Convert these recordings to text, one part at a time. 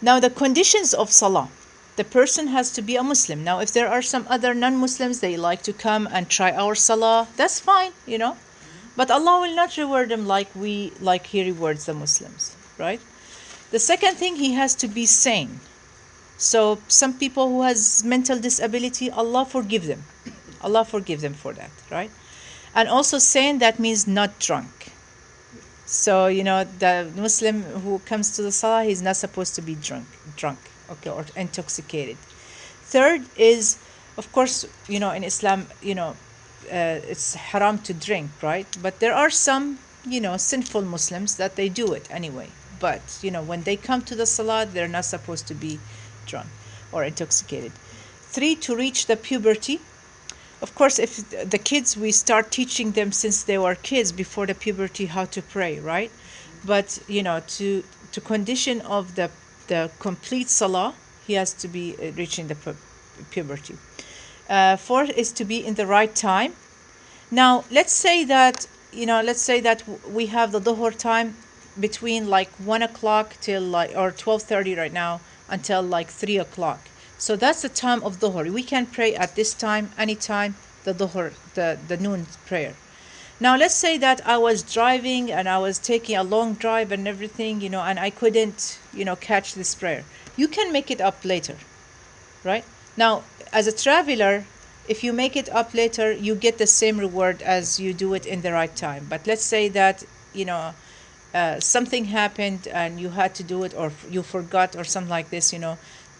Now, the conditions of Salah. The person has to be a Muslim. Now, if there are some other non-Muslims, they like to come and try our Salah, that's fine, But Allah will not reward them like He rewards the Muslims, right? The second thing, he has to be sane. So some people who has mental disability, Allah forgive them. Allah forgive them for that, right? And also sane, that means not drunk. So, the Muslim who comes to the Salah, he's not supposed to be drunk, okay, or intoxicated. Third is, of course, in Islam, it's haram to drink, right? But there are some, sinful Muslims that they do it anyway. But, when they come to the Salah, they're not supposed to be drunk or intoxicated. 3, to reach the puberty. Of course, if the kids, we start teaching them since they were kids before the puberty how to pray, right? But, to condition of the complete Salah, he has to be reaching the puberty. 4 is to be in the right time. Now, let's say that we have the Dhuhr time between like 1 o'clock till or 12:30 right now until like 3 o'clock. So that's the time of Dhuhr. We can pray at this time, anytime, the Dhuhr, the noon prayer. Now, let's say that I was driving and I was taking a long drive and everything, and I couldn't, catch this prayer. You can make it up later, right? Now, as a traveler, if you make it up later, you get the same reward as you do it in the right time. But let's say that, something happened and you had to do it, or you forgot, or something like this,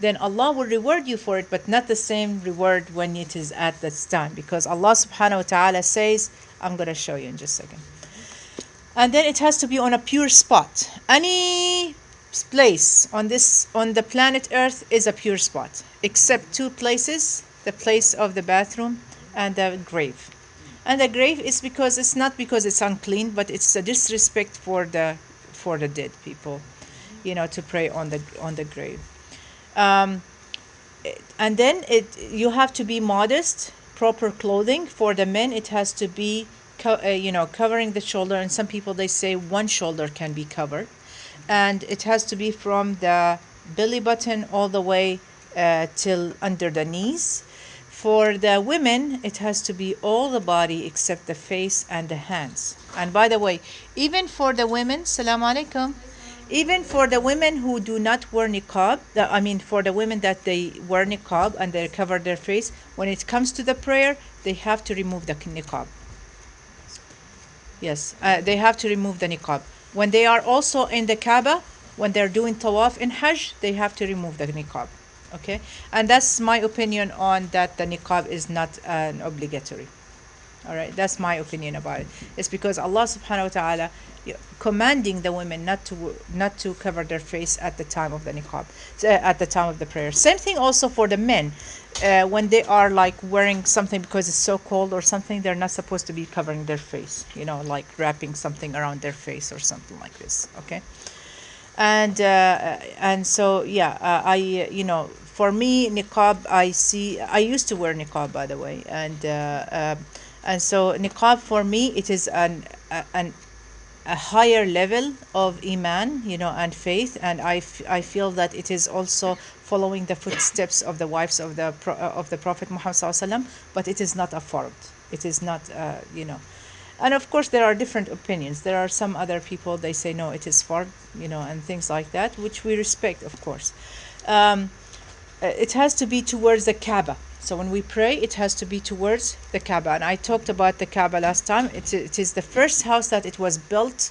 then Allah will reward you for it, but not the same reward when it is at that time, because Allah subhanahu wa ta'ala says, I'm going to show you in just a second. And then it has to be on a pure spot. Any place on the planet Earth is a pure spot, except 2 places, the place of the bathroom and the grave. And the grave is it's not because it's unclean, but it's a disrespect for the dead people, to pray on the grave. And then you have to be modest, proper clothing. For the men, it has to be covering the shoulder, and some people, they say 1 shoulder can be covered, and it has to be from the belly button all the way till under the knees. For the women, it has to be all the body except the face and the hands. And by the way, even for the women, Salaam alaikum, even for the women who do not wear niqab, for the women that they wear niqab and they cover their face, when it comes to the prayer, they have to remove the niqab. Yes, they have to remove the niqab. When they are also in the Kaaba, when they're doing tawaf in Hajj, they have to remove the niqab. Okay, and that's my opinion on that. The niqab is not an obligatory. All right, that's my opinion about it. It's because Allah subhanahu wa ta'ala commanding the women not to cover their face at the time of the niqab, at the time of the prayer. Same thing also for the men. When they are like wearing something because it's so cold or something, they're not supposed to be covering their face, like wrapping something around their face or something like this. Okay. And so for me, niqab, I used to wear niqab, by the way, and so niqab for me, it is a higher level of iman, and faith, and I feel that it is also following the footsteps of the wives of the Prophet Muhammad sallallahu alaihi wasallam, but it is not a fard. It is not And of course, there are different opinions. There are some other people, they say, no, it is fard, and things like that, which we respect, of course. It has to be towards the Kaaba. So when we pray, it has to be towards the Kaaba. And I talked about the Kaaba last time. It is the first house that it was built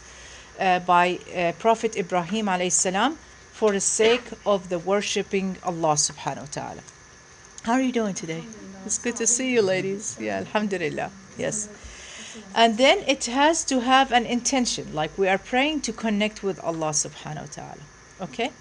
by Prophet Ibrahim alayhi salam for the sake of the worshipping Allah subhanahu wa ta'ala. How are you doing today? It's good to see you, ladies. Yeah, alhamdulillah. Yes. And then it has to have an intention, like we are praying to connect with Allah subhanahu wa ta'ala. Okay?